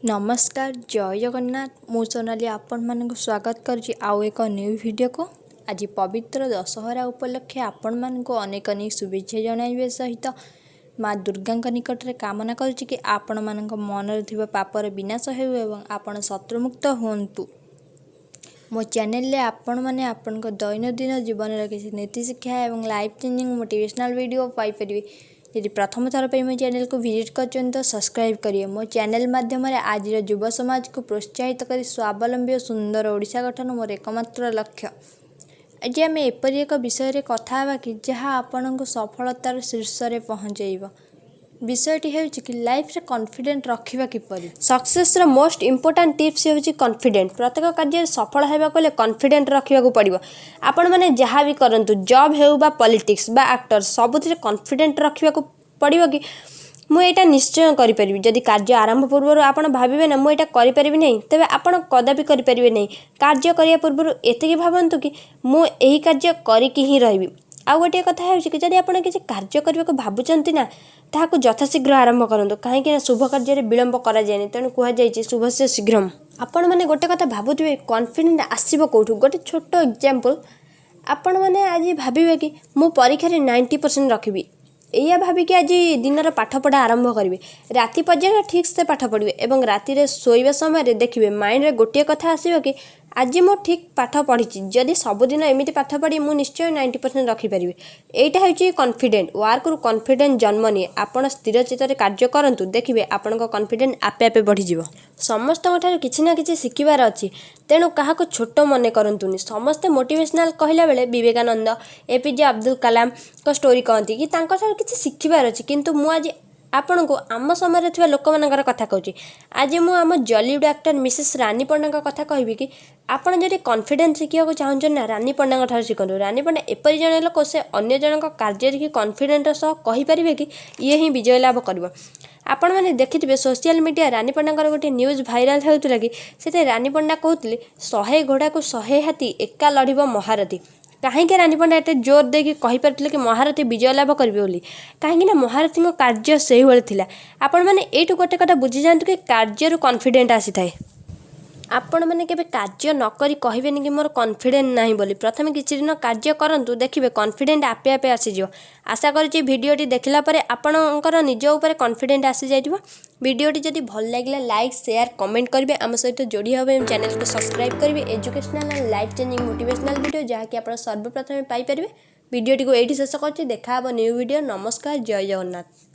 नमस्कार जय जगन्नाथ मु सोनाली आपण मानक स्वागत करुच्ची आउ एक न्यू वीडियो को। आज पवित्र दशहरा उपलक्षे आपण मानक अनेक अनेक शुभेच्छा जणाइबे सहित माँ दुर्गा निकट में कामना करुच्ची कि आपण मानक मन थिबा पापर विनाश हेउ एवं आपण शत्रुमुक्त होंतु। मो चैनल ले आपण माने आपण दैनंदिन जीवन किसी नीति शिक्षा एवं लाइफ चेंजिंग मोटिवेशनल वीडियो पाई परिबे। यदि प्रथम थर पे मो चैनल को विजिट कर तो सब्सक्राइब करिए। मो चैनल माध्यम आज युव समाज को प्रोत्साहित कर स्वावलंबी और सुंदर ओडिशा गठन मोर एकमात्र लक्ष्य। आज आम एपरी एक विषय कथा हेबा कि जहाँ आपण को सफलतार शीर्ष रे पहुँचेब। विषयटी है कि लाइफ रे कॉन्फिडेंट रखिबा किपरि। सक्सेस रो मोस्ट इंपोर्टेंट टिप्स होची कॉन्फिडेंट। प्रत्येक कार्य सफल हेबा कोले कॉन्फिडेंट रखिबा पड़िबो। आपण माने जहाँ भी करंतु जॉब हेउ बा पॉलिटिक्स बा एक्टर सबुथिरे कॉन्फिडेंट रखिबा पड़िबो कि मु एटा निश्चय करि परिबि। जदि कार्य आरंभ पूर्व आपण भाबिबे ना मु एटा करि परिबि नै तबे आपण कदापि करि परिबे नै। कार्य करिया पूर्व एतिकी भाबंतु कि मु एही कार्य करिकि ही रहिबि। आ गोटे कथा है कि जदि आपण किसी कार्य करबा को भाबुचंती ना ताहाकु यथाशीघ्र आरंभ करंतु। कहीं शुभ कार्य विलंब करा जायनि तेणु कह जायछि शुभस्य शीघ्रम। आपण माने गोटे कथा भाबुथिबे कॉन्फिडेंट आसीबो कोठु। गोटे छोटो एग्जांपल आपण माने आज भाबिबे कि मु परीक्षा रे 90% रखिबि एया भाबी कि आज दिन पाठ पढ़ा आरंभ करेंगे। राति पर्यंत ठीक से पाठ पढ़े एवं राति रे सोइबा समय देखिए माइंड रे गोटे कथा आसीबो कि आज मु ठीक पाठ पढ़ी। जदि सबुदिन एमिति पाठ पढ़ी मु निश्चय 90% रखिपारि। एटा होची कॉन्फिडेंट। वर्क रु कॉन्फिडेंट जन्म निये। आपण स्थिर चित्त रे कार्य करंतु देखिबे आपनका कॉन्फिडेंट आपे आपे बढ़ी जिवो। समस्त ठार किछि ना किछि सिखिबार अछि तेणु काहाको छोट मने करंतुनी। समस्त मोटिवेशनल कहला बेले विवेकानंद एपीजे अब्दुल कलाम को स्टोरी कहती कि तांको ठार किछि सिखिबार अछि। किंतु मु आज आपण को आम समय थिबा लोक मानकर कथा कहूची। आज मु आम जॉलीवुड एक्टर मिसेस रानी पंडा कथा कहबी कि आपण जदि कॉन्फिडेंस शिखिया चाहूँ ना रानी पंडा ठार शिखु। रानी पंडा एपरी जने लोक से अन्य जनक कार्य देखि कॉन्फिडेंट सह कहि परिबे कि ये ही विजय लाभ करिवो। आपण माने देखिथिबे सोशल मीडिया रानी पंडा गोटे न्यूज भाइराल होउतला कि सेते रानी पंडा कहउतले 100 घोड़ा को 100 हाथी एका लड़िबो महारथी। कहीं रानी पंडा एते जोर दे कि कहि परथिले कि महारथी विजय लाभ करिवे बोली। कहीं ना महारथी कार्य सही भली थिला। आपण माने एटु गोटे कथा बुझी जांतु कि कार्य रु कॉन्फिडेंट आसी थाए। आपण माने केबे कार्य न करी कहिबेनी कि मोर कॉन्फिडेंट नाही बोली। प्रथमे किछि दिन कार्य करंतु देखिबे कॉन्फिडेंट आपे आपे आसी जिवो। आशा करूची वीडियोटी देखला परे आपणकर निज ऊपर कॉन्फिडेंट आसी जाइतिबो। वीडियोटी जदि भल लागिला लाइक शेयर कमेंट करिवे। आम सहित जोड़ी होबे। चैनल को सब्सक्राइब करिवे। Educational and life changing motivational video जहाँ कि आपण सर्वप्रथम पाई परिवे। वीडियोटी को एठी शेष करछि। देखा हबो न्यू वीडियो। नमस्कार जय जगन्नाथ।